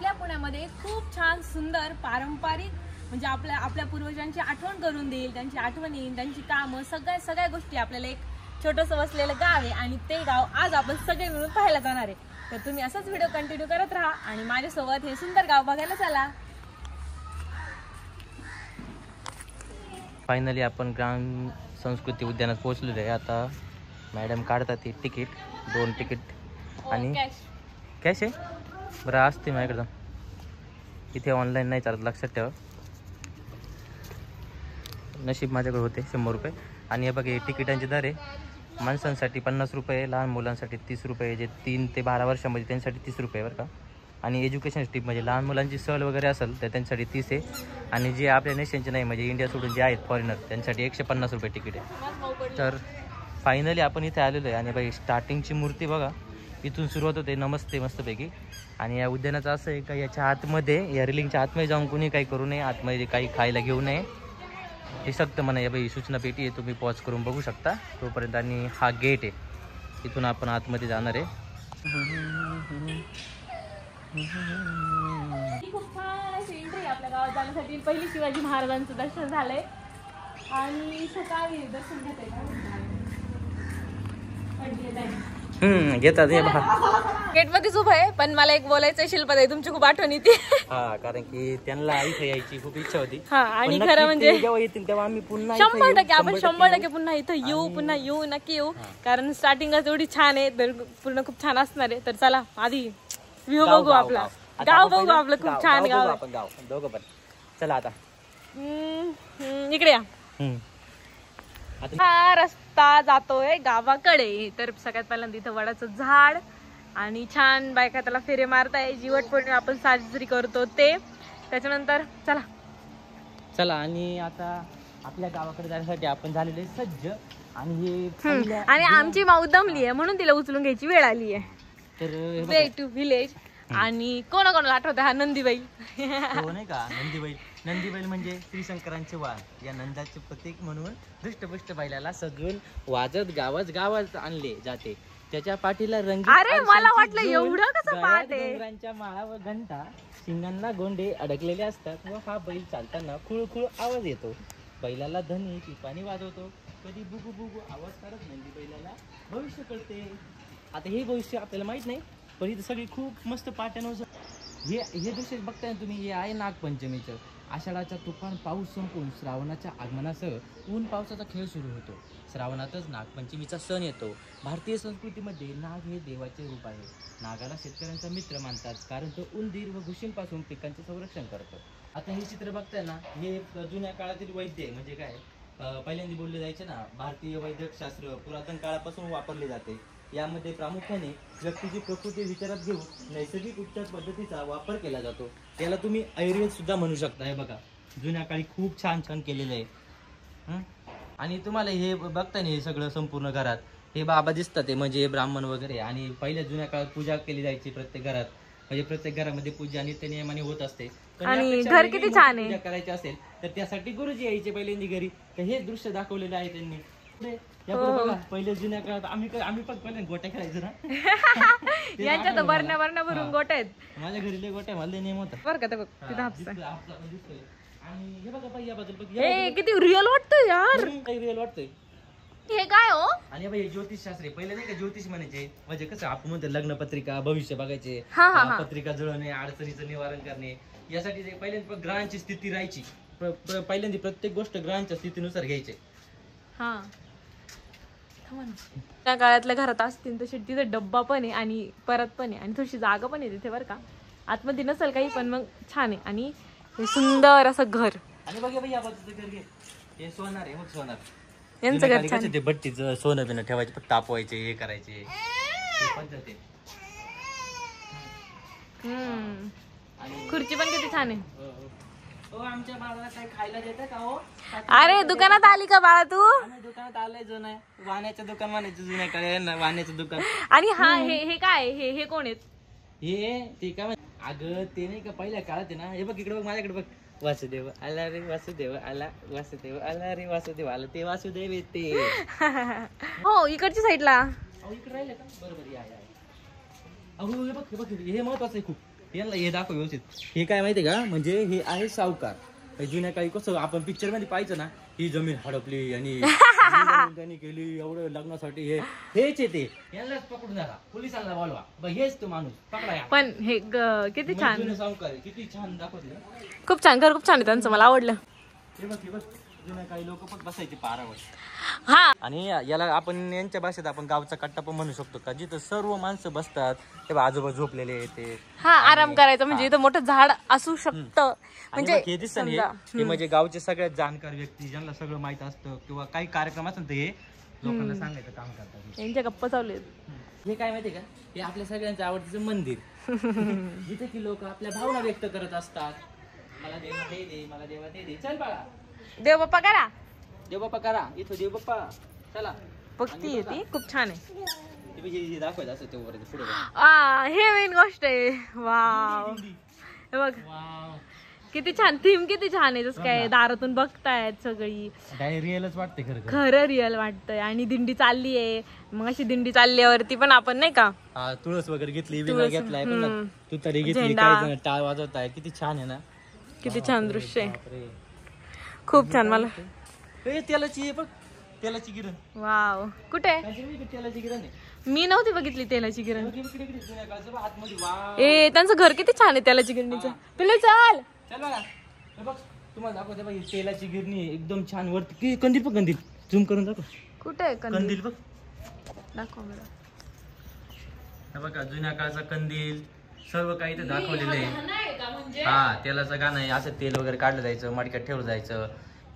आपल्या पुण्यामध्ये खूप छान सुंदर पारंपरिक म्हणजे आपल्या पूर्वजांची आठवण करून देईल, त्यांची आठवणी, त्यांची कामं, सगळ्या गोष्टी आपल्याला एक छोटंसं वसलेलं गाव आहे आणि ते गाव आज आपण सगळे मिळून पाहायला जाणार आहे. तर तुम्ही असाच व्हिडिओ कंटिन्यू करत राहा आणि माझ्यासोबत हे सुंदर गाव बघायला चला. फायनली आपण ग्राम संस्कृती उद्यानात पोहोचलेलो आहे. आता मॅडम काढतात ती तिकीट, 2 तिकीट आणि कॅश आहे. बरं असते माझ्याकडं, इथे ऑनलाईन नाही चालत, लक्षात ठेवा. नशीब माझ्याकडे होते 100 रुपये. आणि हे बघा हे तिकिटांचे दर आहे. माणसांसाठी 50 रुपये, लहान मुलांसाठी 30 रुपये, जे 3 ते 12 वर्षामध्ये त्यांच्यासाठी 30 रुपये बरं का. आणि एज्युकेशन स्ट्रीप म्हणजे लहान मुलांची सहल वगैरे असेल तर त्यांच्यासाठी 30 आहे. आणि जे आपल्या नेशनचे नाही म्हणजे इंडिया सोडून जे आहेत फॉरेनर त्यांच्यासाठी 150 रुपये तिकीट आहे. तर फायनली आपण इथे आलेलो आहे. आणि बाई स्टार्टिंगची मूर्ती बघा, इथून सुरुवात होते नमस्ते मस्तपैकी. आणि या उद्यानाचं असं आहे का याच्या आतमध्ये, या रिलिंगच्या आतमध्ये जाऊन कुणी काही करू नये, आतमध्ये काही खायला घेऊ नये हे सक्त म्हणा. या बाई सूचना पेटी आहे, तुम्ही पॉज करून बघू शकता तोपर्यंत. आणि हा गेट आहे, इथून आपण आतमध्ये जाणार आहे. खूप छान अशी एंट्री आपल्या गावात जाण्यासाठी. पहिली शिवाजी महाराजांचं दर्शन झालंय आणि सकाळी दर्शन घेतात गेट मध्येच उभं आहे. पण मला एक बोलायचं शिल्पा ताई, तुमची खूप आठवण येते. हा, कारण की त्यांना इथे यायची खूप इच्छा होती. हा, आणि खरं म्हणजे जेव्हा येतील तेव्हा आम्ही पुन्हा 100% आपण 100% पुन्हा इथं येऊ, नक्की येऊ. कारण स्टार्टिंगच एवढी छान आहे, तर पूर्ण खूप छान असणार आहे. तर चला आधी व्ह्यू बघू, आपला गाव बघू, आपलं खूप छान गाव आहे. दोघं पण चला आता इकडे या. हा रस्ता जातोय गावाकडे. तर सगळ्यात पहिल्यांदा इथं वडाचं झाड आणि छान बायका त्याला फेरे मारताय. जीवट पौर्णिमा आपण साजरी करतो ते. त्याच्यानंतर चला आणि आता आपल्या गावाकडे जाण्यासाठी आपण झालेले सज्ज. आणि आणि आमची माऊ दमली आहे म्हणून तिला उचलून घ्यायची वेळ आली आहे. तर वे टू विलेज. आणि कोणाकोणाला आठवत हा नंदीबाई. हो नाही का, नंदीबैल म्हणजे श्रीशंकरांचे वाण. या नंदाचे प्रतीक म्हणून दृष्टपुष्ट बैलाला सजवून वाजत गावात आणले जाते. त्याच्या पाठीला रंगीत, अरे मला वाटलं एवढं कसं पाहते. डोंगरांच्या माळा व घंटा, शिंगांना गोंडे अडकलेले असतात व हा बैल चालताना खुळखुळ आवाज येतो. बैलाला धनी टिपाणी वाजवतो. कधी बुगू बुगू आवाज काढत नंदी बैलाला भविष्य कळते. आता हे भविष्य आपल्याला माहित नाही, पण इथे सगळी खूप मस्त पाट्यानं हे दृश्य बघताय तुम्ही. हे आहे नागपंचमीचं. आषाढाचा तुफान पाऊस संपून श्रावणाच्या आगमनासह ऊन पावसाचा खेळ सुरू होतो. श्रावणातच नागपंचमीचा सण येतो. भारतीय संस्कृतीमध्ये नाग हे देवाचे रूप आहे. नागाला शेतकऱ्यांचा मित्र मानतात, कारण तो उंदीर व घुशींपासून पिकांचे संरक्षण करतो. आता हे चित्र बघताय ना, हे जुन्या काळातील वैद्य म्हणजे काय, पहिल्यांदा बोलले जायचे ना, भारतीय वैद्यकशास्त्र पुरातन काळापासून वापरले जाते. यामध्ये प्रामुख्याने व्यक्तीची प्रकृती विचारात घेऊन नैसर्गिक उपचार पद्धतीचा वापर केला जातो. याला तुम्ही आयुर्वेद सुद्धा म्हणू शकता. हे बघा जुन्या काळी खूप छान केलेलं आहे. आणि तुम्हाला हे बघताय ना, हे सगळं संपूर्ण घरात हे बाबा दिसतात, ते म्हणजे ब्राह्मण वगैरे. आणि पहिल्या जुन्या काळात पूजा केली जायची प्रत्येक घरात, म्हणजे प्रत्येक घरामध्ये पूजा नित्य नियमाने होत असते. आणि घर किती छान आहे. पूजा करायची असेल तर त्यासाठी गुरुजी यायचे पहिल्यांदा घरी. तर हे दृश्य दाखवलेलं आहे त्यांनी. बघा पहिले जुन्या काळात आम्ही पण पहिले गोट्या खेळायचो ना. यांच्या तर बरण्या भरून गोट्या आहेत. माझ्या घरी लय गोट्या मला नेम होता बरं का. तिथं आणि हे बघा या बाजूला हे किती रिअल वाटतंय यार. काही रिअल वाटतंय. हे काय हो. आणि बाई ज्योतिष शास्त्र पहिले नाही का, ज्योतिष म्हणायचे म्हणजे कसं आपण म्हणतो लग्न पत्रिका, भविष्य बघायचे, पत्रिका जुळवणे, अडचणीचं निवारण करणे. यासाठी पहिल्यांदा ग्रहांची स्थिती राहायची. पहिल्यांदा प्रत्येक गोष्ट ग्रहांच्या स्थितीनुसार घ्यायचे. त्या काळातल्या घरात असतील तशी तिथे डब्बा पण आहे आणि परत पण आहे आणि थोडीशी जागा पण आहे तिथे बरं का. आतमध्ये नसेल काही पण मग छान आहे. आणि हे सुंदर असं घर. आणि बघा बाई या बाजूचं घर घे, हे सोनार आहे. मग सोनार यांचं घर छान. ते भट्टीचं सोनं बिनं ठेवायचे, फक्त तापवायचे, हे करायचे पद्धत आहे. खुर्ची पण किती छान आहे. आमच्या बाळाला काय खायला देतं का हो? अरे दुकानात आली का बाळा तू? दुकानात आलंय जुनं आहे, वाण्याचं दुकान म्हणायचं, जुन्या काळी वाण्याचं दुकान. आणि हा हे काय हे कोण आहेत? हे ते काय अगं ते नाही का पहिल्या काळात आहे ना. हे बघ इकडे बघ, माझ्याकडे बघ. वासुदेव आला रे, वासुदेव आला, वासुदेव आला रे, वासुदेव आला. ते वासुदेव येते. हो इकडच्या साईडला. इकडे राहिलं का? बरोबर या. अहो हे बघ हे महत्वाचं आहे खूप. यांना हे दाखव व्यवस्थित. हे काय माहितीये का, म्हणजे हे आहे सावकार. जुन्या काळी कसं आपण पिक्चर मध्ये पाहायचं ना, ही जमीन हडपली आणि त्यांनी केली एवढं लग्नासाठी, हेच येते. यांनाच पकडून जा, पोलिसांना बोलवा, हेच तो माणूस पकडा. पण हे किती छान सावकार किती छान दाखवले. खूप छान, घर खूप छान आहे त्यांचं, मला आवडलं. हे बघ जुन्या काही लोक पण बसायचे पारावर. हा, आणि याला आपण यांच्या भाषेत आपण गावचा कट्टा पण म्हणू शकतो का, जिथं सर्व माणसं बसतात. ते आजोबा झोपलेले ते हा आराम करायचं, म्हणजे इथं मोठं झाड असू शकतं. म्हणजे हे दिसतं हे म्हणजे गावचे सगळ्यात जाणकार व्यक्ती, ज्यांना सगळं माहित असतं किंवा काही कार्यक्रम असेल तर हे लोकांना सांगायचं काम करतात. यांच्या गप्पा चालू आहेत. हे काय माहितीये का, हे आपल्या सगळ्यांचं आवडतीचं मंदिर जिथे की लोक आपल्या भावना व्यक्त करत असतात. मला देवा हे दे, मला देवा ते दे, चल बाळा देव बाप्पा करा, देव बाप्पा करा, इथं देव बाप्पा चला. भक्ती आहे ती, खूप छान आहे. हे दाखवायचं असं ते वर पुढे. हे मेन गोष्ट आहे. वाव, हे बघ किती छान थीम, किती छान आहे. जसं काय दारातून बघतायत सगळी, रिअलच वाटते खरं रिअल वाटतंय. आणि दिंडी चालली आहे, मग अशी दिंडी चालल्यावरती पण आपण नाही का तुळस वगैरे घेतली, विणा घेतलाय, तू तरी घेतली, काही जण टाळ वाजवत आहे. किती छान आहे ना, किती छान दृश्य आहे, खूप छान. मला तेलाची बघ, तेलाची गिरण. वाव, कुठे तेलाची गिरण आहे, मी नव्हती बघितली तेलाची गिरण. आतमध्ये. वा, ए त्यांचं घर किती छान आहे तेलाची गिरणीचं. पिल्लू चल चल बघा, बघ तुम्हाला दाखवते बघ, तेलाची गिरणी एकदम छान वरती. कंदील बघ, कंदील झूम करून दाखव. कुठे कंदील बघ, दाखव बरं. बघा जुन्या काळचा कंदील, सर्व काही इथे दाखवलेलं आहे. हा, तेलाचं गाणं आहे. असं तेल वगैरे काढलं जायचं, मडक्यात ठेवलं जायचं,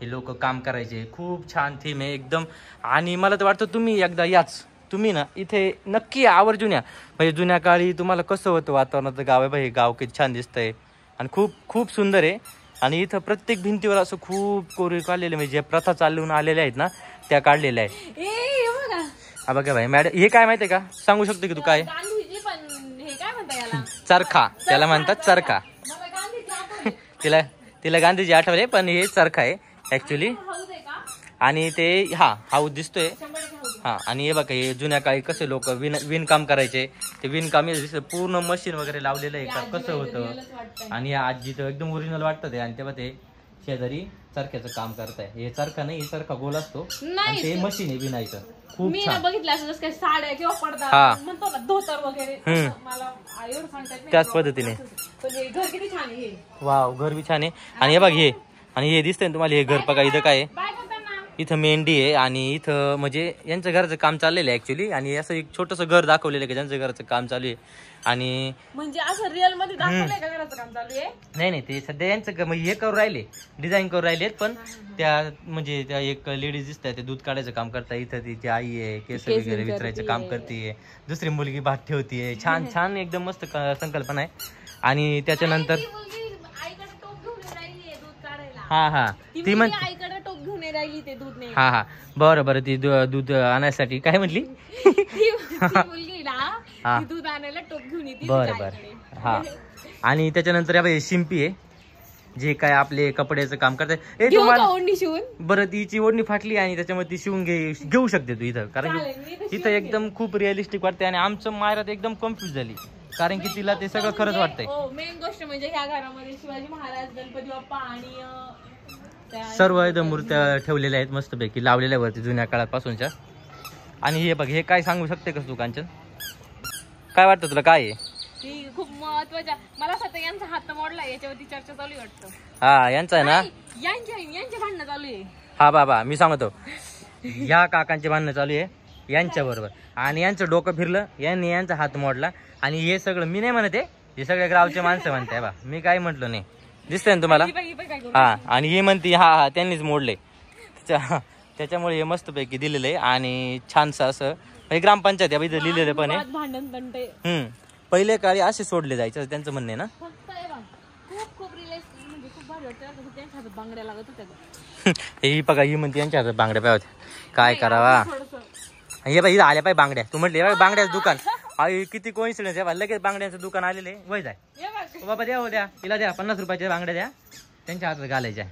हे लोक काम करायचे. खूप छान थीम आहे एकदम. आणि मला तर वाटतं तुम्ही एकदा याच, तुम्ही ना इथे नक्की आवर्जून या. म्हणजे जुन्या काळी तुम्हाला कसं होतं वातावरणाचं गाव आहे बघ, हे गाव किती छान दिसतंय आणि खूप खूप सुंदर आहे. आणि इथं प्रत्येक भिंतीवर असं खूप कोरीव काढलेले, म्हणजे ज्या प्रथा चालून आलेल्या आहेत ना त्या काढलेल्या आहेत. हा बघा भाई मॅडम, हे काय माहितीये का, सांगू शकतो की तू काय? चरखा, त्याला म्हणतात चरखा. तिला गांधीजी आठवले, पण हे चरखा आहे ऍक्च्युली. आणि ते हाऊस दिसतोय. हा, आणि हे बघा, हे जुन्या काळी कसे लोक विणकाम करायचे, ते विणकाम पूर्ण मशीन वगैरे लावलेलं आहे का, कसं होतं. आणि या आजी तर एकदम ओरिजिनल वाटतं ते. आणि तेव्हा ते शेजारी चरख्याचं काम करताय. हे चरखा नाही, हे चरखा गोल असतो आणि ते मशीन आहे विणायचं. खूप छान बघितलं असं, जसं काही साड्या किंवा पडदा म्हणतो ना, धोतर वगैरे, मला एवढं सांगता येत नाही त्याच पद्धतीने. घर किती छान आहे. वाव, घर बी छान आहे. आणि हे बघ, हे आणि हे दिसतंय तुम्हाला, हे घर बघा. इथं काय आहे, इथं मेंढी आहे. आणि इथं म्हणजे यांचं घराचं काम चाललेलं आहे ऍक्च्युली. आणि असं एक छोटंसं घर दाखवलेलं आहे की ज्यांचं घराचं काम चालू आहे. आणि म्हणजे असं रिअल मध्ये दाखवलंय का घराचं काम चालू आहे? नाही, ते सध्या यांचं हे करू राहिले, डिझाईन करू राहिलेत. पण त्या म्हणजे त्या एक लेडीज दिसत आहे, ते दूध काढायचं काम करताय. इथं तिची आई आहे, केस वगैरे विचारायचं काम करते. दुसरी मुलगी भात ठेवतीये. छान छान एकदम मस्त संकल्पना आहे. आणि त्याच्यानंतर हा ती म्हणते आईकडे टोप घेऊन राहिली, ते दूध नाही. हा बरं ती दूध आणण्यासाठी काय म्हटली, दूध आणायला टोप घेऊन येते. बरं हा. आणि त्याच्यानंतर शिंपी आहे, जे काय आपले कपड्याचं काम करताय. बरं, तिची ओढणी फाटली आणि त्याच्यामध्ये ती शिवून घेऊ शकते तू इथं, कारण की इथं एकदम खूप रिअलिस्टिक वाटते. आणि आमचं मायरात एकदम कन्फ्युज झाली, कारण की तिला ते सगळं खरंच वाटतंय. मेन गोष्ट म्हणजे ह्या घरामध्ये शिवाजी महाराज, गणपती बाप्पा आणि सर्व एकदम मूर्त्या ठेवलेल्या आहेत मस्तपैकी, लावलेल्या वरती जुन्या काळापासूनच्या. आणि हे बघ, हे काय सांगू शकते का तू कांचन, काय वाटतं तुला, काय आहे? खूप महत्वाच्या, मला असं यांचा हात मोडला, याच्यावरती चर्चा चालू आहे वाटतं. हा, यांचा आहे ना, यांचे भांडणं चालू आहे. हा बाबा, मी सांगतो, या काकांचे भांडणं चालू आहे यांच्या बरोबर. आणि यांचं डोकं फिरलं, यांनी यांचा हात मोडला. आणि हे सगळं मी नाही म्हणते, हे सगळे गावचे माणसं म्हणते बा, मी काही म्हटलो नाही. दिसतंय ना तुम्हाला? हा. आणि हे म्हणते हा त्यांनीच मोडले, त्याच्यामुळे हे मस्तपैकी दिलेलं आहे. आणि छानसं असं ग्रामपंचायत आहे इथं लिहिलेलं पण आहे. पहिले काळी असे सोडले जायचे त्यांचं म्हणणे ना. ही बघा, ही म्हणते यांच्या हातात बांगड्या पाय होत्या, काय करावा. हे बाई आल्या पाय बांगड्या, तू म्हटले बांगड्याचं दुकान. किती कोइन्सिडन्स आहे, लगेच बांगड्यांचं दुकान आलेले. वय जाय बाबा, द्या तिला द्या 50 रुपयाच्या बांगड्या द्या, त्यांच्या हातात घालायच्या.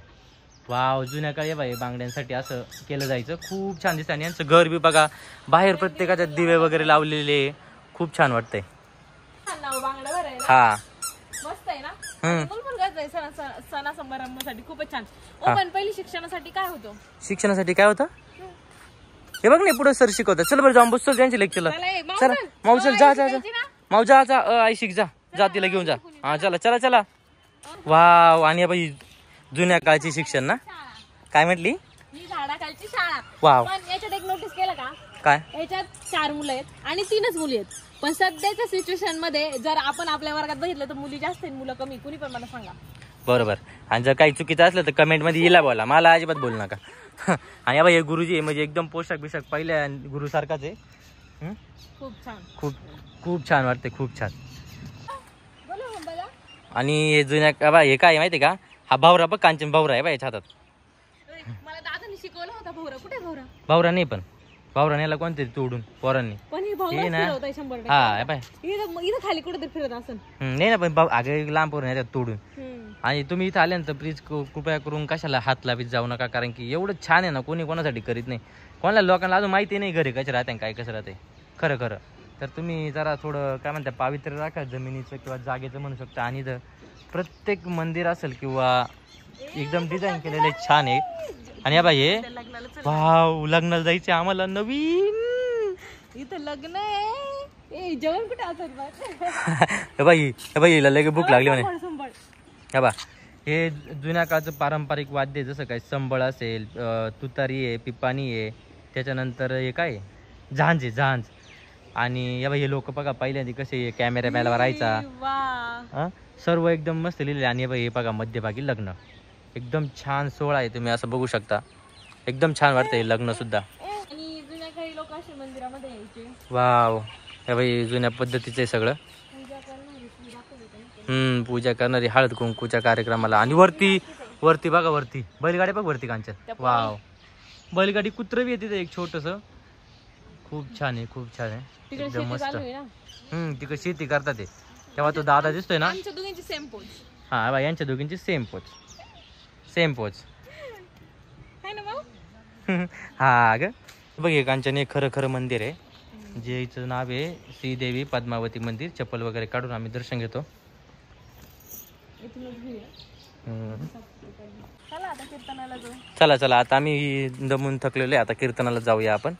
वाव, जुन्या काळी बाई बांगड्यांसाठी असं केलं जायचं. खूप छान दिसतं. आणि यांचं घर बी बघा, बाहेर प्रत्येकाच्या दिवे वगैरे लावलेले, खूप छान वाटतंय. हा, मूलभूत गरजा आहे सणा समारंभासाठी खूपच छान. पण पहिली शिक्षणासाठी काय होतं? शिक्षणासाठी काय होतं हे बघ नाही पुढे सर शिकवतात. चल बरं जाऊन बसतो त्यांच्या लेक्चरला. चला माऊ चल जा जा जा माऊ जा जा आई शिक जा जा तिला घेऊन जा. हा चला चला चला. वाव. आणि बाई जुन्या काळची शिक्षण ना. काय म्हटली? ही झाडाखालची शाळा. वाव. पण याच्यात एक नोटीस केलं का? काय? याच्यात 4 मुलं आहेत आणि 3च मुली आहेत. पण सध्याच्या सिच्युएशन मध्ये जर आपण आपल्या वर्गात बघितलं तर मुली जास्त आहेत मुलं कमी. कुणी पण मला सांगा. बरोबर. आणि जर काही चुकीचं असलं तर कमेंट मध्ये हिला बोला, मला अजिबात बोलू नका. आणि बाई हे गुरुजी म्हणजे एकदम पोशाख बिशाख पहिल्या गुरु सारखाच आहे. खूप छान. खूप खूप छान वाटते. खूप छान. बोला मुंबईला. आणि हे जुन्या बा हे काय माहिती का? हा भावरा बघ कांचन भावरा आहे बा याच्या हातात. मला दादांनी शिकवलं होता भावरा. कुठे भावरा? भावरा नाही पण भावरा नेला कोणतरी तोडून पोरांनी. पण ही भावरा फिरवताय 100%. हा बाय इथं खाली कुठेतरी फिरत असेल. नाही ना पण आगे लांब पोरं नेतात तोडून. आणि तुम्ही इथं आल्यानंतर प्लीज कृपया करून कशाला हात लावीत जाऊ नका. कारण की एवढं छान आहे ना कोणी कोणासाठी करीत नाही. कोणाला लोकांना अजून माहिती नाही घरी कसं राहते काय कसं राहते खरं खरं. तर तुम्ही जरा थोडं काय म्हणता पावित्र्य राखा जमिनीचं किंवा जागेचं म्हणू शकता. आणि इथं प्रत्येक मंदिर असेल किंवा एकदम डिझाईन केलेले छान आहे. आणि बाई हे वाव लग्नाला जायचे आम्हाला नवीन. इथं लग्न आहे. जेवण कुठे असत बाई बाईला लगे भूक लागली म्हणे. हे बा हे जुन्या काळचं पारंपरिक वाद्य जसं काय संबळ असेल तुतारी आहे पिपाणी आहे त्याच्यानंतर हे काय झांज आहे झांज. आणि या बाई हे लोक बघा पहिल्यांदा कसे कॅमेरा मॅला राहायचा सर्व एकदम मस्त लिहिले. आणि बाई हे बघा मध्यभागी लग्न एकदम छान सोहळा आहे. तुम्ही असं बघू शकता एकदम छान वाटतं हे लग्न सुद्धा. आणि जुन्या काही लोक असे मंदिरामध्ये यायचे. वाव. हे बाई जुन्या पद्धतीचं आहे सगळं. पूजा करणारी हळद कुंकूच्या कार्यक्रमाला. आणि वरती वरती बघा वरती बैलगाडी बघ वरती कांचन. वाव. बैलगाडी कुत्र बी येते एक छोटस. खूप छान आहे खूप छान आहे एकदम मस्त. तिकडे शेती करतात ते तेव्हा तो दादा दिसतोय ना. सेम पोच. हा बा यांच्या दोघींची सेम पोच सेम पोच. हा ग बघ हे कांचन एक खरं खरं मंदिर आहे जे हिचं नाव आहे श्रीदेवी पद्मावती मंदिर. चप्पल वगैरे काढून आम्ही दर्शन घेतो. चला चला आता आम्ही दमून थकलेलो आहे. आता कीर्तनाला जाऊया आपण.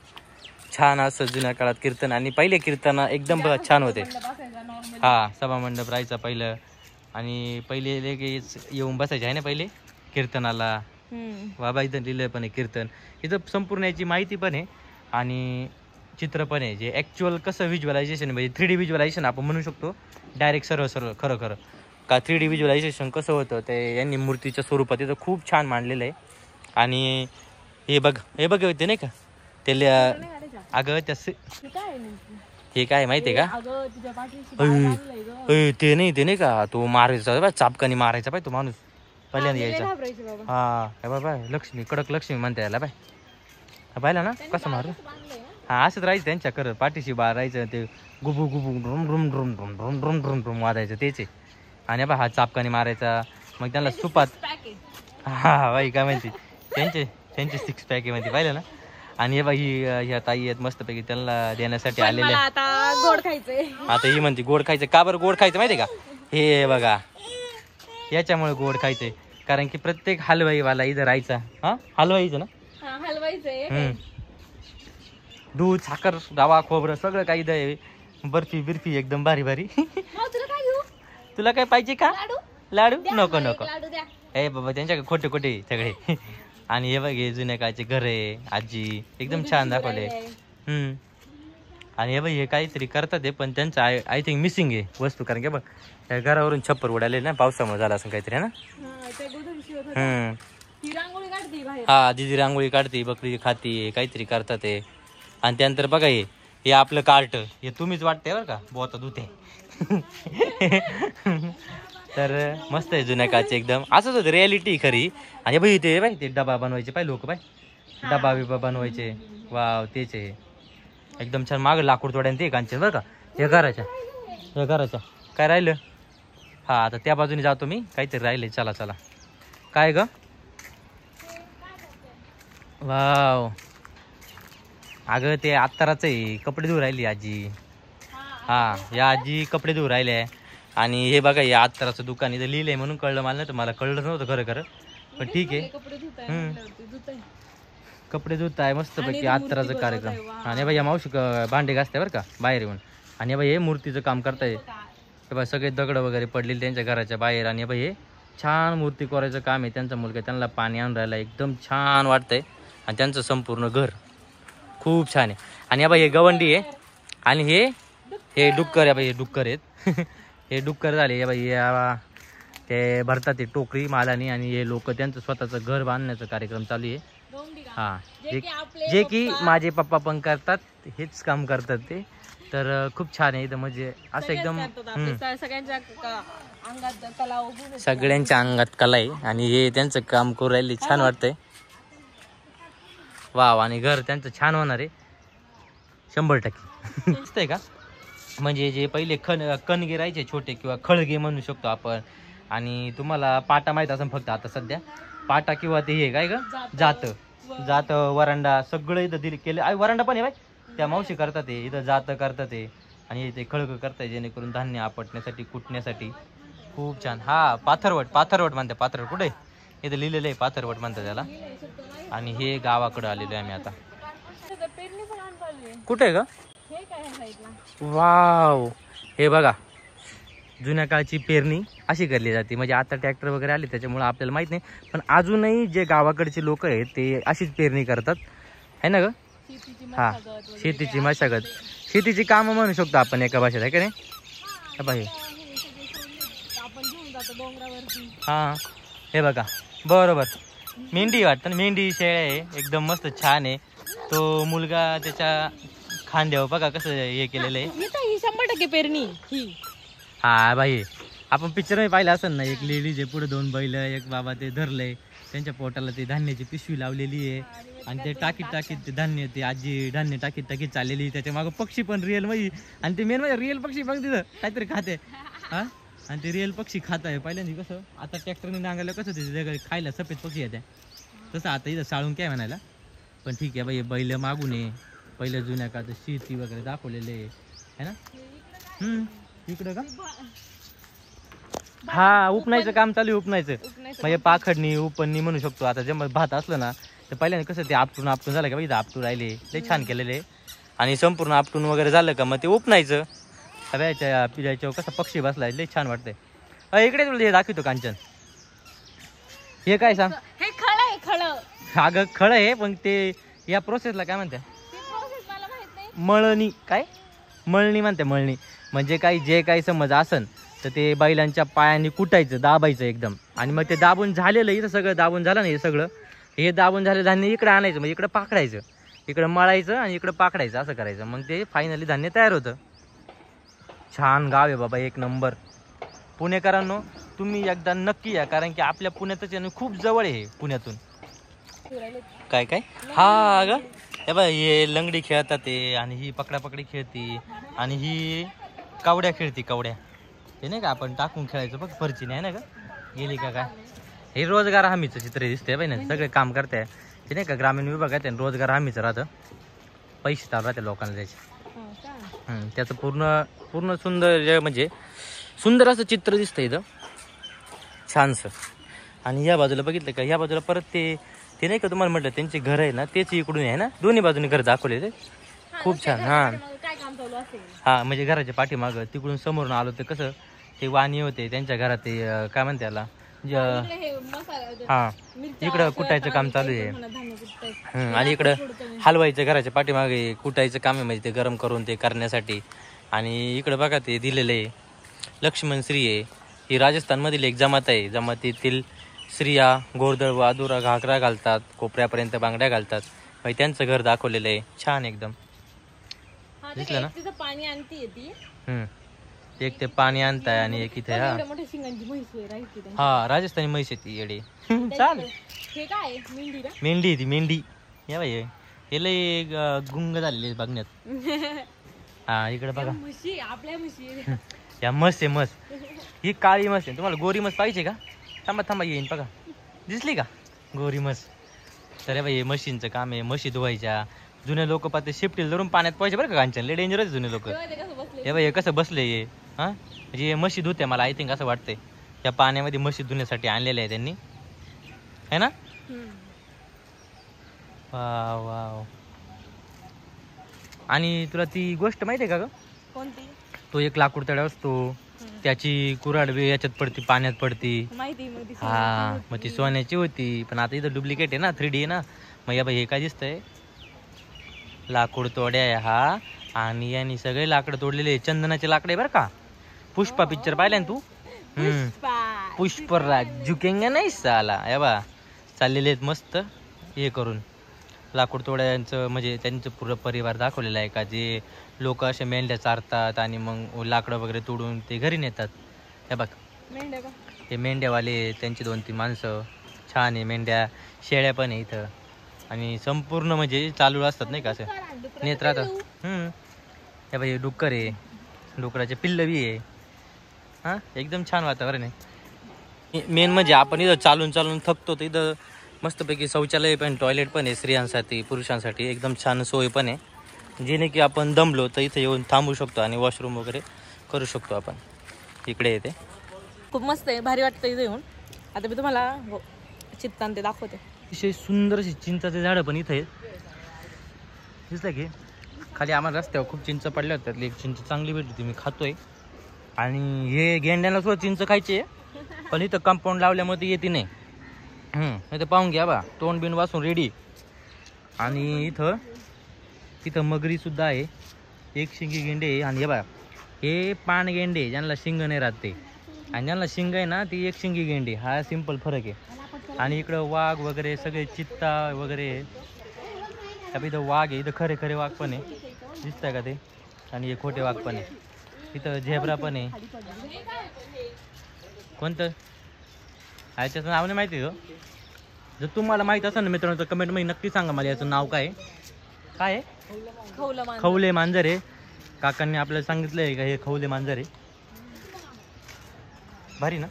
छान असं जुन्या काळात कीर्तन. आणि पहिले कीर्तन एकदम छान होते. हा सभामंडप राहायचा पहिलं. आणि पहिले लगेच येऊन बसायचे आहे ना पहिले कीर्तनाला. बाबा इथं लिहिलं पण आहे कीर्तन. इथं संपूर्ण याची माहिती पण आहे आणि चित्र पण आहे जे ॲक्च्युअल कसं व्हिज्युअलायझेशन म्हणजे 3D व्हिज्युअलायझेशन आपण म्हणू शकतो. डायरेक्ट सर्व सर्व खरं खरं का 3D व्हिज्युअलायझेशन कसं होतं ते यांनी मूर्तीच्या स्वरूपात इथं खूप छान मांडलेलं आहे. आणि हे बघ होते नाही का ते अगं त्या हे काय माहिती आहे का ते नाही का तो मारायचा चापकानी मारायचा पाय तो माणूस पहिल्यांदा यायचा. हा हे बाबा लक्ष्मी कडक लक्ष्मी म्हणते याला बाय पाहिला ना कसं मारू. हा असंच राहायचं त्यांच्या कर पाठीशी बा राहायचं ते गुबू गुबू ड्रुम ड्रुम ड्रुम ड्रुम ड्रुम ड्रुम ड्रुम ड्रुम वाजायचं तेच आहे. आणि बा हा चापकानी मारायचा मग त्यांना सुपात. हा बाई काय म्हणते त्यांचे 6 पॅक आहे म्हणते पाहिलं ना. आणि हे बाई ह्या ताई आहेत मस्तपैकी त्यांना देण्यासाठी आलेले. आता गोड खायचंय. आता ही म्हणते गोड खायचं. का बरं गोड खायचं माहिती का? हे बघा याच्यामुळे गोड खायचंय कारण की प्रत्येक हलवाईवाला इथं राहायचा. हा हलवाईचं ना हलवायचंय. दूध साखर रवा खोबरं सगळं काही दे बर्फी बिर्फी एकदम भारी भारी. तुला काय पाहिजे का? लाडू नको नको. हे बाबा त्यांच्याकडे खोटे खोटे सगळे. आणि हे बघ हे जुन्या काळचे घर आहे आजी एकदम छान दाखवले. आणि हे बघ हे काहीतरी करतात ते पण त्यांचं आय थिंक मिसिंग आहे वस्तू कारण की बघ त्या घरावरून छप्पर उडाले ना पावसामुळे झाला असं काहीतरी ना. हा दिदी रांगोळी काढते बकरी खाती काहीतरी करतात ते. आणि त्यानंतर बघा हे आपलं कार्ट हे तुम्हीच वाटते बरं का बोता धुते. तर मस्त आहे जुन्या काळचे एकदम असंच होतं रियालिटी खरी. आणि बाई ते डबा बनवायचे पाय लोक बाय डबा बिबा बनवायचे. वाव तेच आहे एकदम छान. मागं लाकूड तोड्याने ते कांचन बरं का या घराच्या काय राहिलं. हा आता त्या बाजूने जातो मी काहीतरी राहिले. चला चला काय ग. वाव अगं ते आत्ताराच आहे कपडे धुवून राहिली आजी. हा या आजी कपडे धुवून राहिले आणि हे बघा हे अत्तराचं दुकान इथं लिहिलंय म्हणून कळलं मला, नाही तर मला कळलं नव्हतं खरं खरं, पण ठीक आहे. कपडे धुत आहे मस्त पैकी अत्तराचा कार्यक्रम. आणि बाई या मावशी भांडे घासते बरं का बाहेर येऊन. आणि बाई हे मूर्तीचं काम करताय, हे बाई सगळे दगड वगैरे पडलेले त्यांच्या घराच्या बाहेर. आणि बाई हे छान मूर्ती कोरायचं काम आहे. त्यांचा मुलगा त्यांना पाणी आणून राहिला, एकदम छान वाटतंय. आणि त्यांचं संपूर्ण घर खूप छान आहे. आणि या बाई हे गवंडी आहे आणि हे डुक्कर आहे बाई, हे डुक्कर आहेत हे डुक्कर झाले बाई. ते भरतात ते टोकरी मालानी आणि हे लोक त्यांचं स्वतःचं घर बांधण्याचा कार्यक्रम चालू आहे. हा, जे की माझे पप्पा पण करतात, हेच काम करतात ते. तर खूप छान आहे इथं, म्हणजे असं एकदम सगळ्यांच्या अंगात कला आहे. आणि हे त्यांचं काम करू राहिले, छान वाटतंय. वाव. आणि घर त्यांचं छान होणार आहे 100%. दिसतंय का, म्हणजे जे पहिले कणगे राहायचे छोटे किंवा खळगे म्हणू शकतो आपण. आणि तुम्हाला पाटा माहित असेल फक्त आता सध्या पाटा किंवा ते हे काय ग जात वरांडा सगळं इथं दिले केलं. वरांडा पण आहे बाई, त्या मावशी करतात ते इथं, जात करतात ते. आणि ते खळग करतात जेणेकरून धान्य आपटण्यासाठी कुटण्यासाठी. खूप छान. हा पाथरवट म्हणतात. पाथरवट कुठे इथं लिहिलेलं आहे, पाथरवट म्हणतात त्याला. आणि हे गावाकडं आलेलो आहे आम्ही आता. कुठे ग, वाव. हे बघा जुन्या काळची पेरणी अशी करली जाते. म्हणजे आता ट्रॅक्टर वगैरे आले त्याच्यामुळे आपल्याला माहित नाही, पण अजूनही जे गावाकडचे लोक आहेत ते अशीच पेरणी करतात, है ना ग. हा, शेतीची मशागत, शेतीची कामं म्हणू शकतो आपण एका भाषेत, आहे का नाही बाई. हा हे बघा बरोबर, मेंढी वाटतं ना, मेंढी शेळ्या आहे एकदम मस्त छान आहे. तो मुलगा त्याच्या खांद्यावर बघा कसं हे केलेलं आहे. 100% पेरणी ही. हा बाई, आपण पिक्चर मध्ये पाहिलं असेल ना, एक लेडीज आहे पुढे 2 बैल, एक बाबा ते धरलंय, त्यांच्या पोटाला ते धान्याची पिशवी लावलेली आहे. आणि ते टाकीत ते धान्य, ते आजी धान्य टाकीत चाललेली. त्याच्या मागं पक्षी पण रिअल मध्ये. आणि ते मेन म्हणजे रिअल पक्षी बघ तिथं काहीतरी खाते. हा, आणि ते रिअल पक्षी खात आहे. पहिल्यांदा कसं आता ट्रॅक्टरने नांगायला कसं ते खायला सफेद पक्षी येते, तसं आता इथं साळून काय म्हणायला. पण ठीक आहे बाई, बैल मागून आहे. पहिल्या जुन्या काळात शेती वगैरे दाखवलेले आहे ना. इकडं का, हा उपनायचं काम चालू आहे. उपनायचं म्हणजे पाखडणी उपणी म्हणू शकतो. आता जेव्हा भात असलं ना तर पहिल्यांदा कसं ते आपटून झालं का, इथं आपटून राहिले, ते छान केलेले. आणि संपूर्ण आपटून वगैरे झालं का मग ते उपनायचं. सगळ्याच्या पिजायच्या कसा पक्षी बसलाय, लय छान वाटतंय. इकडे तुला हे दाखवतो कांचन, हे काय सांग. हे खळ आहे, खळ. अगं खळ आहे, पण ते या प्रोसेसला काय म्हणते, मळणी. काय मळणी म्हणते, मळणी. म्हणजे काही जे काही समज असन तर ते बैलांच्या पायाने कुटायचं, दाबायचं एकदम. आणि मग ते दाबून झालेलं, इथं सगळं दाबून झालं ना, हे सगळं हे दाबून झालेलं धान्य इकडे आणायचं, म्हणजे इकडे पाकडायचं, इकडे मळायचं आणि इकडे पाकडायचं, असं करायचं. मग ते फायनली धान्य तयार होतं. छान गाव आहे बाबा, 1 नंबर. पुणेकरांनो तुम्ही एकदा नक्की या, कारण की आपल्या पुण्यातच खूप जवळ आहे हे पुण्यातून. काय काय, हा ग हे बघ, हे लंगडी खेळतात ते, आणि ही पकडापकडी खेळती, आणि ही कावड्या खेळती. कावड्या ते नाही का आपण टाकून खेळायचं बघ, फरची नाही ना का गेली का काय. हे रोजगार हमीचं चित्र दिसतंय बाई ना, सगळे काम करताय ते नाही का, ग्रामीण विभागात आहे रोजगार हमीचं राहतं, पैसे चालू राहते लोकांना त्याचे. त्याचं पूर्ण सुंदर, म्हणजे सुंदर असं चित्र दिसतं इथं, छानसं. आणि या बाजूला बघितलं का, या बाजूला परत ते नाही का तुम्हाला म्हटलं त्यांचे घर आहे ना, तेच इकडून आहे ना, दोन्ही बाजूने घर दाखवले ते खूप छान. हा म्हणजे घराच्या पाठीमागं तिकडून समोरून आलो ते कसं ते वाणी होते त्यांच्या घरात, ते काय म्हणते त्याला, हा इकडं कुटायचं काम चालू आहे. आणि इकडं हलवायचं, घराच्या पाठीमागे कुटायचं काम आहे, म्हणजे ते गरम करून ते करण्यासाठी. आणि इकडं बघा ते दिलेलं आहे लक्ष्मण श्री आहे. ही राजस्थानमधील एक जमात आहे. जमातीतील स्त्रिया गोरदळ व अधुरा घागरा घालतात, कोपऱ्यापर्यंत बांगड्या घालतात. म्हणजे त्यांचं घर दाखवलेलं आहे छान एकदम, दिसलं ना. पाणी आणते ती, एक ते पाणी आणताय आणि एक इथे हा राजस्थानी म्हैस आहे ती येडे. चाल मेंढी ती मेंढी, या बाई हे लय गुंग झालेली बघण्यात. हा इकडे बघा आपल्या म्हशी, या मस्त आहे मस्त. ही काळी मस्त आहे. तुम्हाला गोरी मस्त पाहिजे का, थांबा येईन बघा, दिसली का गोरी मस्त. तर बाई हे मशीनचं काम आहे, म्हशी धुवायच्या, जुने लोक पाहते शिफ्टील धरून पाण्यात पाहिजे बरं का कांचन, लय डेंजरस जुने लोक. तेव्हा ते कसं बसले. हे बाई हे कसं बसले हे, हा म्हणजे म्हशी धुते मला आय थिंक असं वाटतंय. त्या पाण्यामध्ये म्हशी धुण्यासाठी आणलेले आहे त्यांनी, है ना. Wow wow. आणि तुला ती गोष्ट माहिती आहे का ग, कोणती? तो एक लाकूड तळा असतो, त्याची कुऱ्हाड बी याच्यात पडती, पाण्यात पडती. माहिती मग ती हा मग ती सोन्याची होती, पण आता इथं डुप्लिकेट आहे ना, 3D आहे ना. मग या बाई हे काय दिसतंय, लाकूड तोड्या आहे हा. आणि यांनी सगळे लाकडं तोडलेले, चंदनाचे लाकडे बरं का. पुष्पा पिक्चर पाहिला ना तू? पुष्पराज झुकेंगे नाही साला. या बा चाललेले आहेत मस्त हे करून. लाकूड तोड्यांचं म्हणजे त्यांचं पुरं परिवार दाखवलेला आहे का, जे लोक असे मेंढ्या चारतात आणि मग लाकडं वगैरे तोडून ते घरी नेतात. हे बघ मेंढ्या का? ते मेंढ्यावाले, त्यांची 2-3 माणसं. छान आहे, मेंढ्या शेळ्या पण आहे इथं. आणि संपूर्ण म्हणजे चालू असतात नाही का, असं नेत राहतात. हे बाई डुक्कर आहे, डुकराचे पिल्ल बी आहे. हां एकदम छान वातावरण आहे. मेन म्हणजे आपण इथं चालून चालून थकतो, तर इथं मस्तपैकी शौचालय पण, टॉयलेट पण आहे स्त्रियांसाठी, पुरुषांसाठी एकदम छान सोय पण आहे. जेणे की आपण दमलो तर इथे येऊन थांबू शकतो आणि वॉशरूम वगैरे करू शकतो आपण. इकडे येते खूप मस्त आहे, भारी वाटतं इथे येऊन. आता मी तुम्हाला चित्तान ते दाखवते. अतिशय सुंदर अशी चिंचाचे झाडं पण इथे आहेत. दिसलं की खाली आम्हाला रस्त्यावर खूप चिंच पडल्या होत्या, त्यातली एक चिंच चांगली भेटली होती, मी खातोय. आणि हे गेंड्यांना सुद्धा चिंच खायची आहे, पण इथं कंपाऊंड लावल्यामुळे ती येते नाही. इथं पाहून घ्या बा, तोंड बिन वासून रेडी. आणि इथं मगरी सुद्धा आहे, एक शिंगी गेंडे आहे. आणि हे बा हे पान गेंडे, ज्यांना शिंग नाही राहते, आणि ज्यांना शिंग आहे ना ती एक शिंगी गेंडे. हा सिंपल फरक आहे. आणि इकडं वाघ वगैरे सगळे, चित्ता वगैरे. इथं वाघ आहे, इथं खरे खरे वाघ पण आहे, दिसतंय का ते. आणि हे खोटे वाघ पण आहे. इथं झेब्रा पण आहे. कोणतं याच्याचं नाव नाही माहिती का? जर तुम्हाला माहीत असेल ना मित्रांनो, तर कमेंटमध्ये नक्की सांगा मला याचं नाव काय आहे. खवले मांजर आहे. काकांनी आपल्याला सांगितलं आहे का हे खवले मांजर आहे. भारी ना,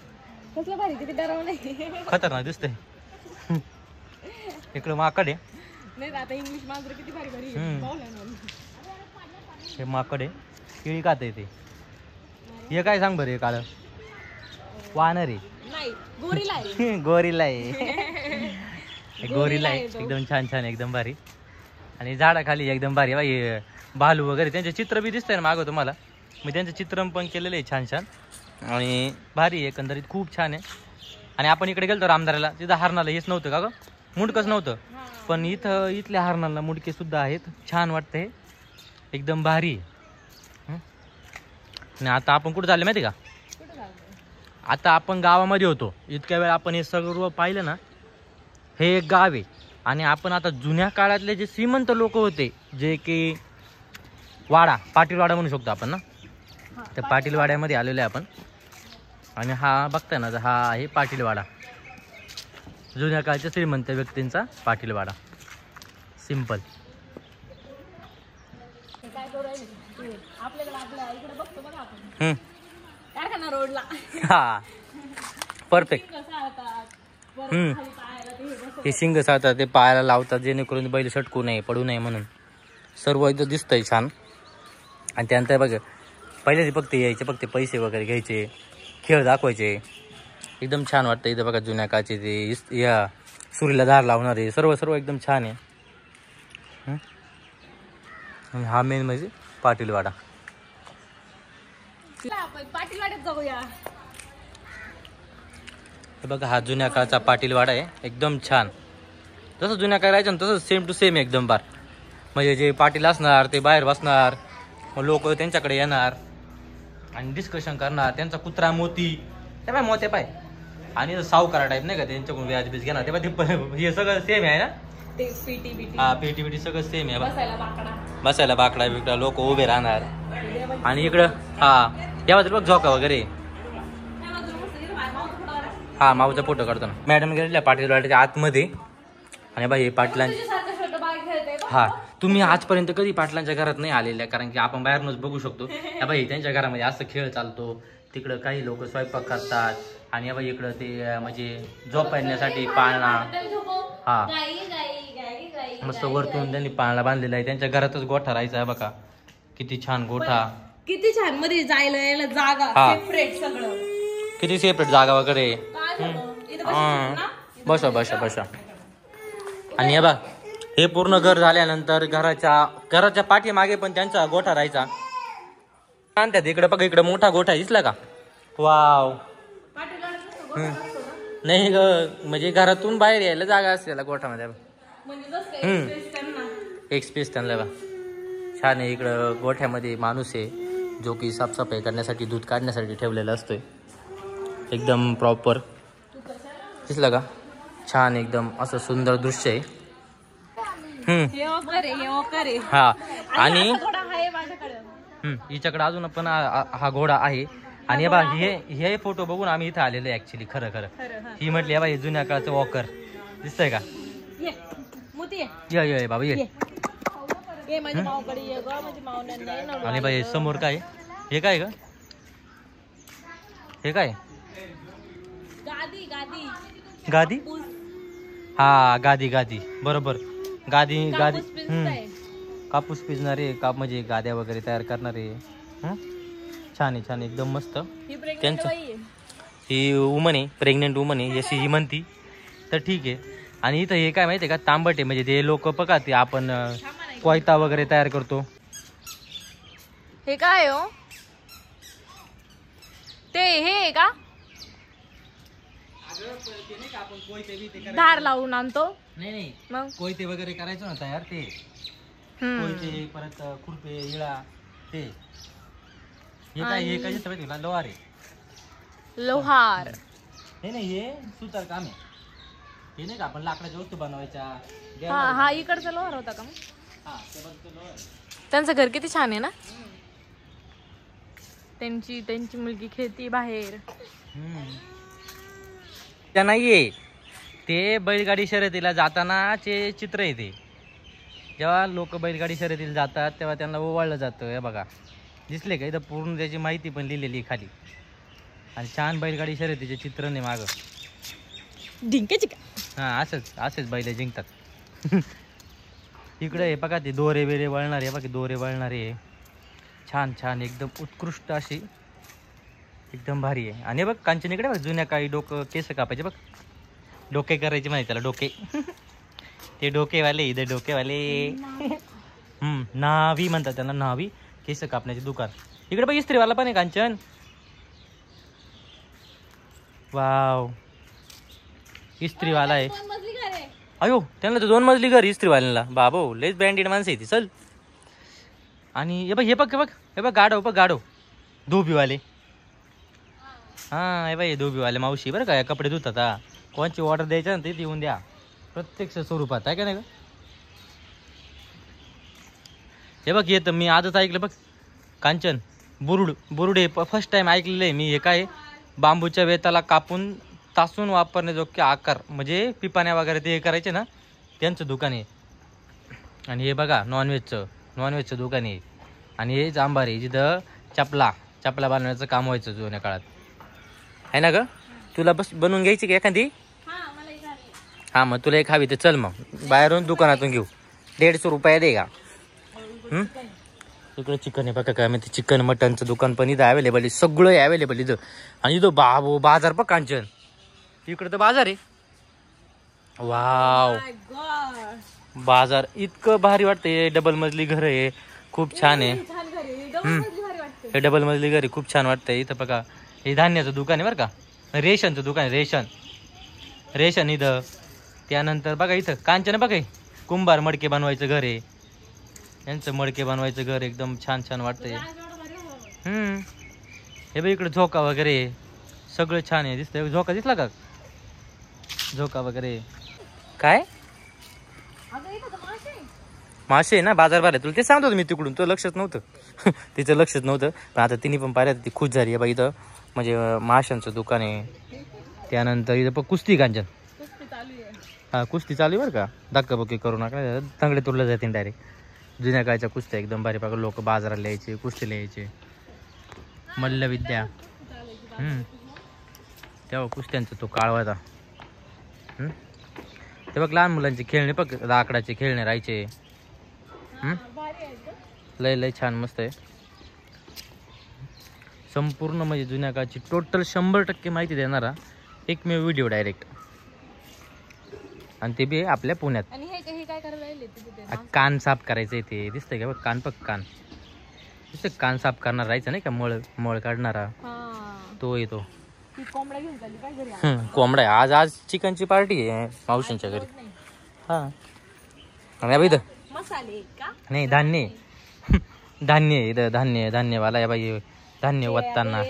कसलं भारी, किती डरावं नाही. खतरनाक दिसतंय. इकडं माकड आहे. नाही आता इंग्लिश मांजर किती भारी भारी. हे माकड आहे, केळी खात आहे ते. हे काय सांग बरं, हे काळं वानर आहे. नाही गोरिला आहे. गोरिला आहे. गोरिला आहे, एकदम छान छान, एकदम भारी. आणि झाडाखाली एकदम भारी बाई भालू वगैरे, त्यांचे चित्र बी दिसतंय ना मागं तुम्हाला. मी त्यांचं चित्रण पण केलेलं आहे छान छान. आणि भारी आहे एकंदरीत, खूप छान आहे. आणि आपण इकडे गेलो रामदाराला, तिथं हरणाला हेच नव्हतं का ग, मुंडकच नव्हतं. पण इथं इथल्या हरणाला मुंडके सुद्धा आहेत. छान वाटतं हे, एकदम भारी. आणि आता आपण कुठं चालले माहिती का, आता आपण गावामध्ये होतो. इतक्या वेळ आपण हे सर्व पाहिलं ना, हे एक गाव आहे. आणि आपण आता जुन्या काळातले जे श्रीमंत लोक होते, जे की वाडा, पाटीलवाडा म्हणू शकतो आपण ना, त्या पाटीलवाड्यामध्ये आलेलो आहे आपण. आणि हा बघताय ना, हा आहे पाटीलवाडा, जुन्या काळच्या श्रीमंत व्यक्तींचा पाटीलवाडा. सिंपल. रोडला हा परफेक्ट. हे शिंग साधतात, ते पायाला लावतात जेणेकरून बैल सटकू नये, पडू नये म्हणून. सर्व इथं दिसतंय छान. आणि त्यानंतर बघ पहिले फक्त यायचे, फक्त पैसे वगैरे घ्यायचे, खेळ दाखवायचे. एकदम छान वाटतं इथं बघा. जुन्या काळचे ते या सुरीला धार लावणारे सर्व एकदम छान आहे. आणि हा मेन म्हणजे पाटीलवाडा. पाटीलवाड्यात जाऊया. हे बघा हा जुन्या काळचा पाटीलवाडा आहे, एकदम छान. जसं जुन्या काळ राहायचं ना तसं सेम टू सेम एकदम बार. म्हणजे जे पाटील असणार ते बाहेर बसणार, मग लोक त्यांच्याकडे येणार आणि डिस्कशन करणार. त्यांचा कुत्रा मोती, ते पाय मोते पाय. आणि सावकारा टाईप नाही का, त्यांच्याकडून व्याज बीज घेणार. ते हे सगळं सेम आहे ना, हा पेटी बिटी सगळं सेम आहे. बसायला बाकडा बिकडा, लोक उभे राहणार. आणि इकडं या बघ झोका वगैरे. हा माऊचा फोटो काढतो ना. मॅडम गेलेल्या पाटीलवाड्याच्या आतमध्ये. आणि बाई हा तुम्ही आजपर्यंत कधी पाटलांच्या घरात नाही आलेल्या, कारण की आपण बाहेरूनच बघू शकतो. या बाई त्यांच्या घरामध्ये असं खेळ चालतो. तिकडं काही लोक स्वयंपाक करतात. आणि या बाई इकडं ते म्हणजे झोपण्यासाठी पाळणा. हा मस्त वरतून त्यांनी पाळणा बांधलेला आहे. त्यांच्या घरातच गोठा राहायचा आहे बघा. किती छान गोठा, किती छान मध्ये जायला यायला जागा सेपरेट सगळं, किती सेपरेट जागा वगैरे. इथं बसा बसा बसा. आणि हे बघ, हे पूर्ण घर झाल्यानंतर घराच्या पाठीमागे पण त्यांचा गोठा राहायचा. आणतात इकडे बघा, इकडे मोठा गोठा दिसला का? वाव. नाही ग, म्हणजे घरातून बाहेर यायला जागा असते त्याला गोठ्यामध्ये. एक स्पेस त्यांना बा छान आहे. इकडं गोठ्यामध्ये माणूस आहे जो की साफसफाई करण्यासाठी, दूध काढण्यासाठी ठेवलेला असतोय. एकदम प्रॉपर दिसलं का? छान एकदम असं सुंदर दृश्य आहे. हा. आणि हिच्याकडे अजून पण हा घोडा आहे. आणि बा हे फोटो बघून आम्ही इथं आलेलो आहे ऍक्च्युली. खरं ही म्हटली बा हे जुन्या काळाचं वॉकर दिसतंय का? ये बाबा ये. आणि बाई समोर काय हे काय ग? हे काय? गादी. हा गादी बरोबर. गादी कापूस पिजणारे म्हणजे गाद्या वगैरे तयार करणारे. छान आहे एकदम मस्त. त्यांचं ही वुमन आहे, प्रेग्नेंट वुमन आहे अशी ही म्हणती. तर ठीक आहे. आणि इथं हे काय माहिती आहे का? तांबट आहे. म्हणजे ते लोक बघा ते आपण कोयता वगैरे तयार करतो. हे काय हो? ते हे का धार लावून आणतो? नाही मग कोयते वगैरे करायचो ना तयार. ते कोयते, परत खुरपे, इळा. ते हे काय? हे काय दिसतं तुला? लोहार आहे. लोहार नाही हे सुतार काम आहे. हे नाही का आपण लाकडाच्या वस्तू बनवायच्या. हा इकडचा लोहार होता का? हा ते लोहार. त्यांचं घर किती छान आहे ना. त्यांची मुलगी खेळती बाहेर. त्या नाहीये ते बैलगाडी शर्यतीला जातानाचे चित्र आहे ते. जेव्हा लोक बैलगाडी शर्यतीला जातात तेव्हा त्यांना ओवाळलं जातं. हे बघा दिसले का? इथं पूर्ण त्याची माहिती पण लिहिलेली खाली. आणि छान बैलगाडी शर्यतीचे चित्र नाही मागं. हा असंच बैल जिंकतात. इकडे हे बघा ते दोरे बिरे वळणारे. बघा दोरे वळणारे. छान एकदम उत्कृष्ट अशी एकदम भारी आहे. आणि बघ कांचनीकडे बघ जुन्या काळी डोकं केस कापायचे बघ. डोके करायचे माहिती त्याला डोके. ते डोकेवाले इथे डोकेवाले. नावी म्हणतात त्यांना. नावी केस कापण्याचे दुकान. इकडे बघ इस्त्रीवाला पण आहे कांचन. वाव इस्त्रीवाला आहे. अयो त्यांना तर 2 मजली घर इस्त्रीवाल्याला. बाबो लयच ब्रँडेड माणसं आहे ती. चल. आणि हे बघ गाडव धोबीवाले. हा हे बाई धोबीवाले मावशी बरं का? कपडे धुतात. हा कोणची ऑर्डर द्यायचा ना ते येऊन द्या प्रत्यक्ष स्वरूपात आहे का नाही? हे बघ येतं मी आजच ऐकलं बघ कांचन. बुरुड हे फर्स्ट टाइम ऐकलेलं आहे मी. हे काय? बांबूच्या वेताला कापून तासून वापरण्याजोगे आकार म्हणजे पिपाण्या वगैरे ते करायचे ना त्यांचं दुकान आहे. आणि हे बघा नॉनव्हेजचं दुकान आहे. आणि हे जांभार आहे जिथं चपला बनवण्याचं काम व्हायचं जुन्या काळात आहे ना ग? तुला बस बनवून घ्यायची का एखादी? हा मग तुला एक हवी तर चल मग बाहेरून दुकानातून घेऊ. 150 रुपये दे का? इकडं चिकन आहे बघा काय माहिती. चिकन मटनचं दुकान पण इथं अवेलेबल आहे. सगळं अवेलेबल इथं. आणि इथं बाजार बघ कांचन. इकडं तर बाजार आहे. वाव बाजार इतकं भारी वाटतंय. डबल मजली घर आहे. खूप छान आहे. हे डबल मजली घर आहे. खूप छान वाटतंय. इथं बघा हे धान्याचं दुकान आहे बरं का. रेशनचं दुकान आहे. रेशन इथं. त्यानंतर बघा इथं कांचन बघा कुंभार मडके बनवायचं घर आहे. यांचं मडके बनवायचं घर एकदम छान वाटतंय. हे बघ इकडं झोका वगैरे सगळं छान आहे. दिसतंय झोका दिसला का? झोका वगैरे काय मासे ना बाजार भरले. तुला ते सांगतो मी तिकडून. तुझं लक्षच नव्हतं. तिचं लक्षच नव्हतं. पण आता तिने पण पाहिलं ती खुश झाली आहे बघा. इथं म्हणजे माशांचं दुकान आहे. त्यानंतर इथं पण कुस्ती कांचन. हा कुस्ती चालू आहे बरं का. धक्काबुक्की करू नका. तंगडे तुरले जातील डायरेक्ट. जुन्या काळच्या कुस्त्या एकदम भारी बघा. लोक बाजाराला यायचे कुस्तीला यायचे. मल्लविद्या तेव्हा कुस्त्यांचा तो काळ होता. ते बघ लहान मुलांचे खेळणे बघ, लाकडाचे खेळणे राहायचे. भारी आहे गं. लय लय छान मस्त आहे. संपूर्ण म्हणजे जुन्या काळची टोटल 100% माहिती देणारा एकमेव व्हिडिओ डायरेक्ट. आणि ते बी आपल्या पुण्यात. आणि हे काय करायला राहिले तिथे? कान साफ करायचं ते दिसतंय का बघ, कान बघ, कान दिसतंय, कान साफ करणार राहायचं नाही का, मळ काढणारा तो येतो. कोंबडा घेऊन चालली काय घरी? कोंबडा आहे. आज चिकनची पार्टी आहे मावशींच्या घरी. हा आणि इथं मसाले का नाही, धान्य धान्य इथं धान्यवाला आहे बाई. धान्य वत्ताना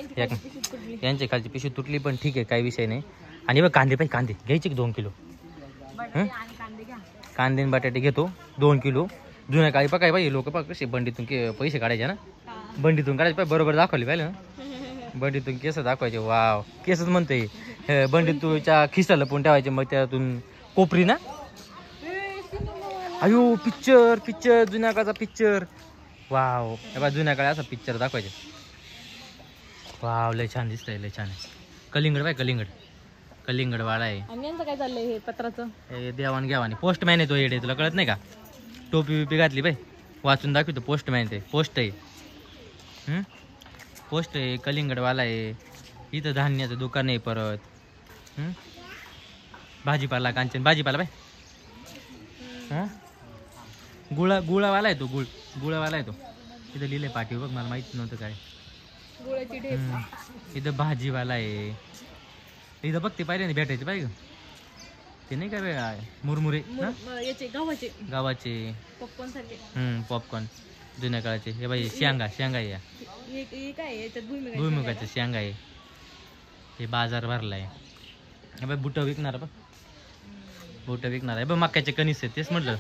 यांची खालची पिशवी तुटली पण ठीक आहे, काही विषय नाही. आणि बघ कांदे पाहिजे, कांदे घ्यायचे की 2 किलो. कांदे आणि बटाटे घेतो 2 किलो. जुन्या काळी पकाय पाहिजे लोक बघ कसे बंडीतून पैसे काढायचे ना, बंडीतून काढायचे पाहिजे. बरोबर दाखवली पाहिजे ना, बंडीतून केस दाखवायचे. वाव, केसच म्हणतोय. बंडीतूच्या खिसा लपून ठेवायचे, मग त्यातून कोपरी ना. अयो पिक्चर जुन्या काळचा पिक्चर. वाव, जुन्या काळी असा पिक्चर दाखवायचे. वाव, लय छान दिसतंय, लय छान आहे. कलिंगड बाय, कलिंगड वाडा आहे. आणि यांचं काय चाललंय हे पत्राचं? हे देवाण घेवानी. पोस्टमॅन आहे तो येडे, तुला कळत नाही का? टोपी बिपी घातली बाई, वाचून दाखवतो. पोस्टमॅन ते पोस्ट आहे. पोस्ट आहे, कलिंगडवाला आहे. इथं धान्याचं दुकान आहे परत. भाजीपाला, कांचन भाजीपाला बाई. गुळावाला आहे तो, गुळावाला आहे तो. इथं लिहिलंय पाठी बघ, मला माहिती नव्हतं काय. गुळाची ढेप. इथं भाजीवाला आहे. इथं बघ ते पाहिजे भेटायचे पाहिजे ते नाही का मुरमुरे याचे गावाचे पॉपकॉर्न सारखे. पॉपकॉर्न जुन्या काळाचे. हे बाई शेंगा या भुईमुगाच्या शेंगा आहे. हे बाजार भरलाय. हे बाई बुट विकणार बघ, बुट विकणार आहे बघ. मक्याचे कणीस आहे, तेच म्हटलं.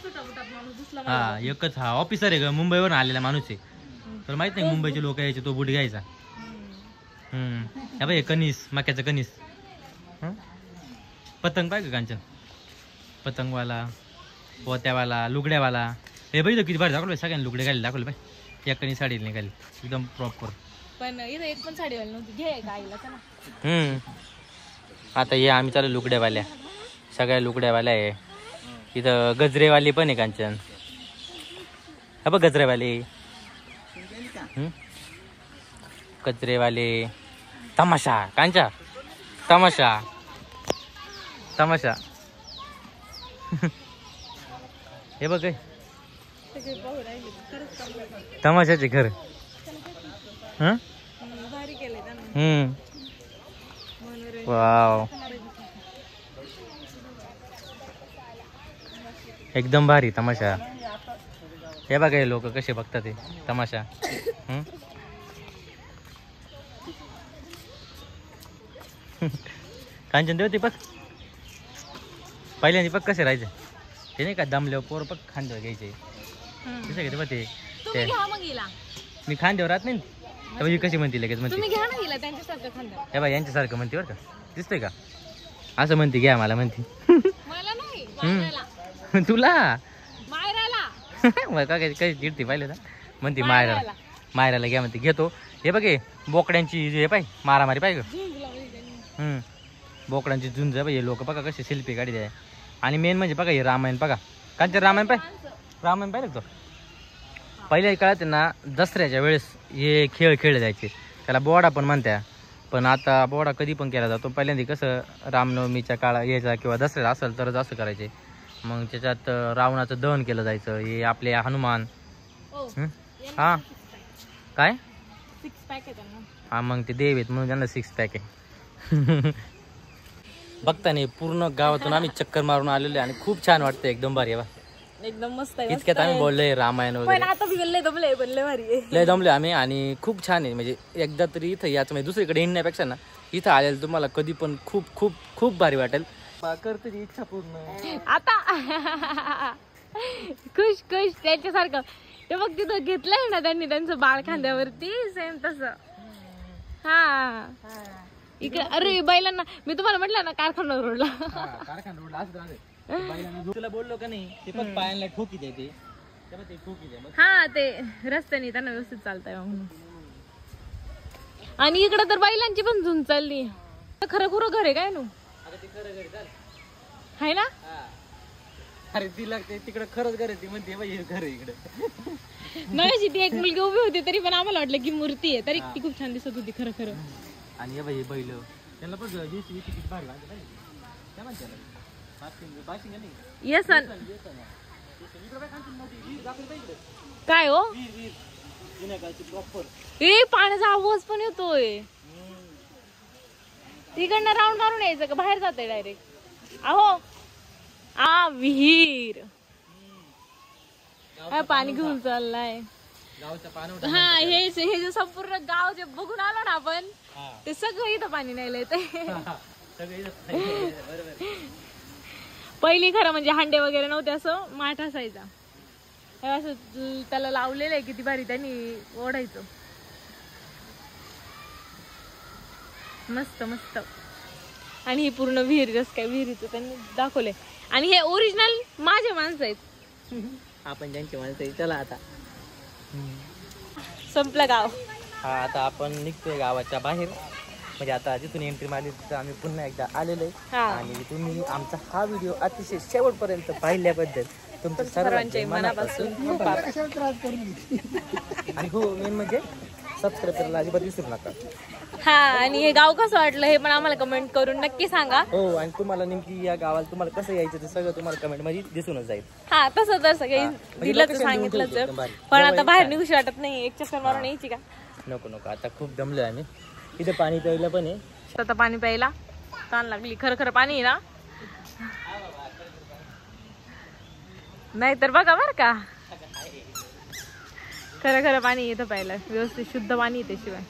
हा एकच, हा ऑफिसर आहे ग, मुंबईवरून आलेला माणूस आहे. तर माहित नाही मुंबईचे लोक यायचे, तो बुट घ्यायचा. हे बाई कणीस, मक्याचं कणीस. पतंग पाहिजे कांचन, पतंगवाला, पोत्यावाला, लुगड्यावाला. हे बाई किती भारी दाखवलं, सगळ्यांनी लुगडे घालले दाखवले बाई. एकानी साडी निघाली एकदम प्रॉपर. पण इथं एक पण साडी वाली नव्हती. घे का आईला चला. आता हे आम्ही चालू लुगड्यावाल्या, सगळ्या लुगड्यावाल्या आहे. इथं गजरेवाली पण आहे कांचन. हा बघ गजरेवाले, गजरेवाले. तमाशा कांचा, तमाशा हे बघ तमाशाचे घर. वाव, एकदम भारी तमाशा. हे बघा हे लोक कसे बघतात ते तमाशा. कांचन देव ते बघ, पहिल्यांदा बघ कसे राहायचे ते नाही का, दमल्यावर पोर बघ खांद्यावर घ्यायचे. कसं घेते बघ ते. मी खांद्यावर राहत नाही म्हणजे कशी म्हणते लगेच म्हणते. हे बघ यांच्यासारखं म्हणते बरं का, दिसतंय का? असं म्हणते घ्या मला म्हणते. तुला मग का कशी चिडते पाहिलं ना, म्हणते मायराला घ्या म्हणते. घेतो. हे बघे बोकड्यांची हे पाय मारामारी पाहिजे. बोकडांची झुंज आहे हे लोक बघा कसे शिल्पी गाडी आहे. आणि मेन म्हणजे बघा हे रामायण बघा, कांच्या रामायण पाहिलं तो. पहिल्या काळात ना दसऱ्याच्या वेळेस हे खेळ खेळले जायचे, त्याला बोडा पण म्हणत्या. पण आता बोडा कधी पण केला जातो. पहिल्यांदा कसं रामनवमीच्या काळा यायचा किंवा दसऱ्याला असेल तरच असं करायचे. मग त्याच्यात रावणाचं दहन केलं जायचं. हे आपले हनुमान. हा काय, 6 पॅक आहे त्यांना. हा मग ते देव आहेत म्हणून त्यांना 6 पॅक आहे. बघता नाही पूर्ण गावातून आम्ही चक्कर मारून आलेलो आणि खूप छान वाटतं, एकदम भारी आहे. एकदम मस्त आहे. इतक्यात आम्ही बोललोय रामायण वगैरे, लय दमले आम्ही. आणि खूप छान आहे, म्हणजे एकदा तरी इथं याच म्हणजे दुसरीकडे हिंडण्यापेक्षा ना इथं आलेलं तुम्हाला कधी पण खूप खूप खूप भारी वाटेल. करते इच्छा पूर्ण आता. खुश त्याच्यासारखं ते बघ तिथं घेतलंय ना त्यांनी त्यांचं बाळ खांद्यावरती, सेम तसं. हा इकडे. अरे बैलांना मी तुम्हाला म्हटलं ना कारखाना रोडला तुला बोललो का नाही, ते पण पायांना ठोकी द्यायचे. हा ते रस्त्याने त्यांना व्यवस्थित चालतंय म्हणून. आणि इकडे तर बैलांची पण झुंज चालली. खरं घर आहे काय नू, आहे ना? अरे तिला तिकडे खरंच घर आहे, ती म्हणते बाई हे घर आहे इकडे. नाही ती एक मुलगी उभी होती तरी पण आम्हाला वाटलं की मूर्ती आहे, तरी ती खूप छान दिसत होती खरं खरं. आणि हे बाई बैल त्यांना पण तिकीट भाडं लागतं काय? काय म्हणते येस काय हो ए पाण्याचा आवाज पण येतोय. तिकडनं राऊंड मारून यायचं का बाहेर जाते डायरेक्ट? अहो आ विहीर पाणी घेऊन चाललाय. हा हे जे संपूर्ण गाव जे बघून आलो ना आपण ते सगळं इथं पाणी नाही येते. पहिली खरं म्हणजे हांडे वगैरे नव्हते, असं माठ असायचा, असं त्याला लावलेलं आहे किती भारी, त्यांनी ओढायचं. मस्त मस्त. आणि ही पूर्ण विहीर जस काय विहिरीचं त्यांनी दाखवलंय. आणि हे ओरिजिनल माझे माणसं आहेत, आपण ज्यांची माणसं आहे. चला आता संपलं गाव. हा आता आपण निघतोय गावाच्या बाहेर, म्हणजे आता जिथून एंट्री मारली तिथं आम्ही पुन्हा एकदा आलेलो आहे. आणि तुम्ही आमचा हा व्हिडिओ अतिशय शेवटपर्यंत पाहिल्याबद्दल तुमचं सर्वांचे मनापासून खूप आभार. आणि हो मेन म्हणजे सबस्क्राईब करायला अजिबात विसरू नका. हा आणि हे गाव कसं वाटलं हे पण आम्हाला कमेंट करून नक्की सांगा. हो आणि तुम्हाला नेमकी या गावाला तुम्हाला कसं यायचं ते सगळं तुम्हाला कमेंट मध्ये दिसूनच जाईल. हा तसं तर सगळं दिलं सांगितलं, पण आता बाहेर निघूशी वाटत नाही. एक चक्कर मारून यायची का? नको नको आता खूप दमलोय आम्ही. इथे पाणी प्यायला पण आहे, आता पाणी प्यायला ताण लागली. खरं खरं पाणी आहे ना, नाही तर बघा बर का, खरं खरं पाणी येतं प्यायला, व्यवस्थित शुद्ध पाणी येते शिवाय.